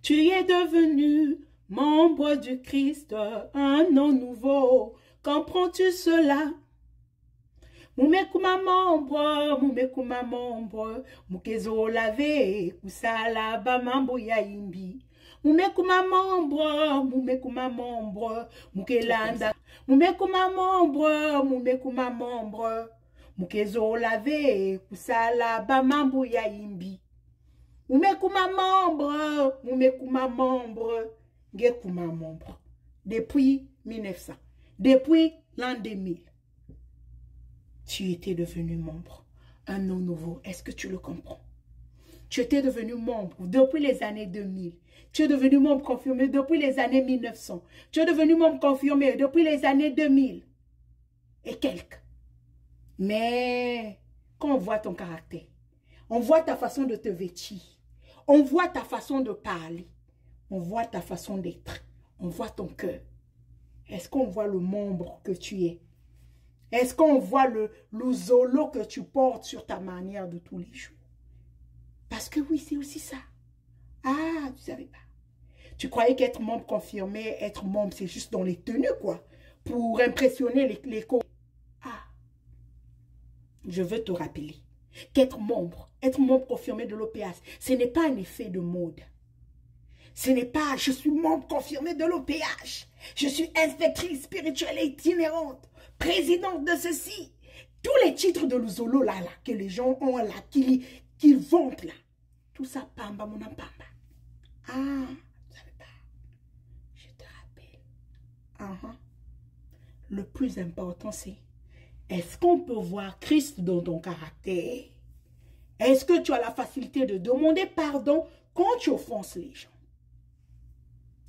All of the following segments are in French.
Tu es devenu membre du Christ, un nom nouveau. Comprends-tu cela? Mumekuma membre, mukezo lave, kusala bamambo ya imbi. Mumekuma membre, mukelanda. Mumekuma membre, mukezo lave, kusala bamambo ya imbi. Mumekuma membre, ngekuma membre. Depuis 1900, depuis l'an 2000. Tu étais devenu membre, un nom nouveau. Est-ce que tu le comprends? Tu étais devenu membre depuis les années 2000. Tu es devenu membre confirmé depuis les années 1900. Tu es devenu membre confirmé depuis les années 2000 et quelques. Mais quand on voit ton caractère, on voit ta façon de te vêtir, on voit ta façon de parler, on voit ta façon d'être, on voit ton cœur. Est-ce qu'on voit le membre que tu es? Est-ce qu'on voit le zolo que tu portes sur ta manière de tous les jours? Parce que oui, c'est aussi ça. Ah, tu ne savais pas. Tu croyais qu'être membre confirmé, être membre, c'est juste dans les tenues, quoi. Pour impressionner les co. Ah, je veux te rappeler qu'être membre confirmé de l'OPH, ce n'est pas un effet de mode. Ce n'est pas, je suis membre confirmé de l'OPH. Je suis inspectrice spirituelle et itinérante. Présidente de ceci. Tous les titres de l'Uzolo là, que les gens ont là, qu'ils vantent là. Tout ça, pamba, mon pamba. Ah, vous savez pas. Je te rappelle. Le plus important, c'est, est-ce qu'on peut voir Christ dans ton caractère? Est-ce que tu as la facilité de demander pardon quand tu offenses les gens?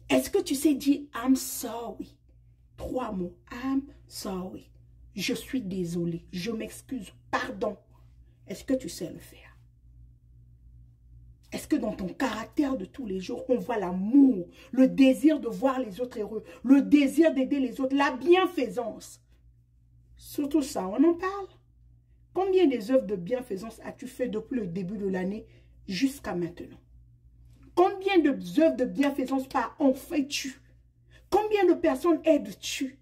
Est-ce que tu sais dire « I'm sorry » ? 3 mots. « I'm sorry ». Je suis désolé. Je m'excuse. Pardon. Est-ce que tu sais le faire? Est-ce que dans ton caractère de tous les jours, on voit l'amour, le désir de voir les autres heureux, le désir d'aider les autres, la bienfaisance? Surtout ça, on en parle. Combien des œuvres de bienfaisance as-tu fait depuis le début de l'année jusqu'à maintenant? Combien d'œuvres de bienfaisance par an fais-tu? Combien de personnes aides-tu?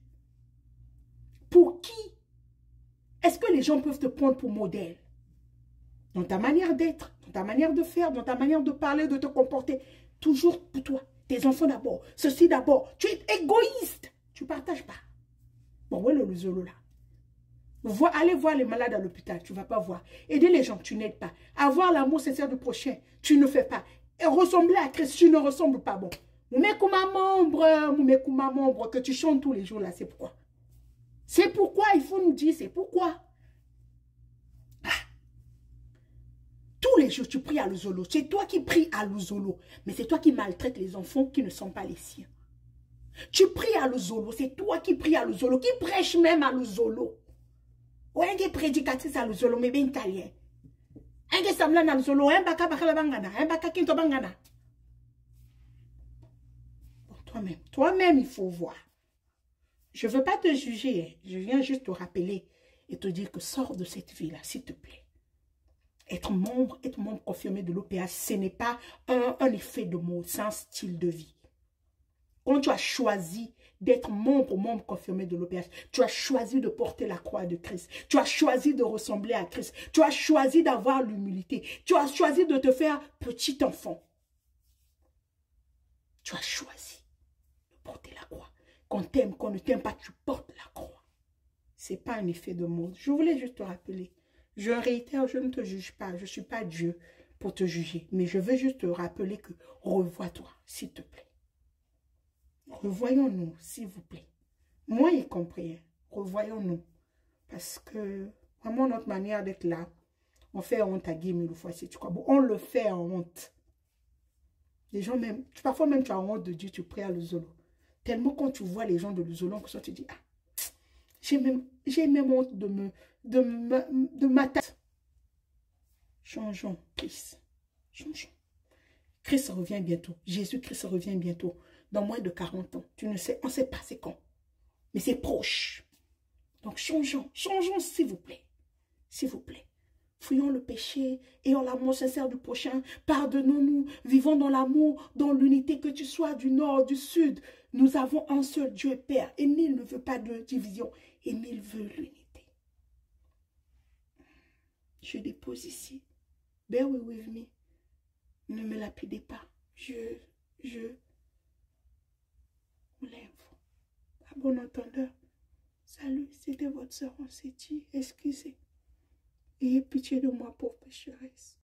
Pour qui? Est-ce que les gens peuvent te prendre pour modèle? Dans ta manière d'être, dans ta manière de faire, dans ta manière de parler, de te comporter. Toujours pour toi. Tes enfants d'abord. Ceci d'abord. Tu es égoïste. Tu ne partages pas. Bon, ouais, le zolo là. Allez voir les malades à l'hôpital. Tu ne vas pas voir. Aider les gens, tu n'aides pas. Avoir l'amour sincère du prochain, tu ne fais pas. Et ressembler à Christ, tu ne ressembles pas. Bon. Mumekuma membre, que tu chantes tous les jours là, c'est pourquoi. C'est pourquoi il faut nous dire, c'est pourquoi. Ah. Tous les jours, tu pries à l'Uzolo. C'est toi qui pries à l'Uzolo. Mais c'est toi qui maltraites les enfants qui ne sont pas les siens. Tu pries à l'Uzolo. C'est toi qui pries à l'Uzolo, qui prêche même à l'Uzolo. Ou un prédicatrice à l'Uzolo, mais bien italien. Un samlan à l'Uzolo, un baka bakala bangana, un baka kinto bangana. Toi-même, il faut voir. Je ne veux pas te juger. Hein. Je viens juste te rappeler et te dire que sors de cette vie-là, s'il te plaît. Être membre confirmé de l'OPH, ce n'est pas un effet de mode, c'est un style de vie. Quand tu as choisi d'être membre confirmé de l'OPH, tu as choisi de porter la croix de Christ. Tu as choisi de ressembler à Christ. Tu as choisi d'avoir l'humilité. Tu as choisi de te faire petit enfant. Tu as choisi de porter la croix. Qu'on t'aime, qu'on ne t'aime pas, tu portes la croix. Ce n'est pas un effet de mode. Je voulais juste te rappeler. Je réitère, je ne te juge pas. Je ne suis pas Dieu pour te juger. Mais je veux juste te rappeler que revois-toi, s'il te plaît. Revoyons-nous, s'il vous plaît. Moi y compris, revoyons-nous. Parce que vraiment notre manière d'être là, on fait honte à Guy 1000 fois, si tu crois. Bon, on le fait en honte. Les gens même, parfois même tu as honte de Dieu, tu pries à l'Uzolo. Tellement quand tu vois les gens de l'Uzolo, que ça tu dis, ah, j'ai même honte de ma tête. Changeons, Christ. Changeons. Christ revient bientôt. Jésus-Christ revient bientôt. Dans moins de 40 ans. Tu ne sais, on ne sait pas c'est quand. Mais c'est proche. Donc changeons. Changeons s'il vous plaît. S'il vous plaît. Fuyons le péché, ayons l'amour sincère du prochain, pardonnons-nous, vivons dans l'amour, dans l'unité, que tu sois du nord, du sud. Nous avons un seul Dieu et Père, et nul ne veut pas de division, et nul veut l'unité. Je dépose ici. Bear with me. Ne me lapidez pas. Je vous lève. À bon entendeur. Salut, c'était votre sœur, on s'est dit, excusez. Ayez pitié de moi, pauvre pécheresse.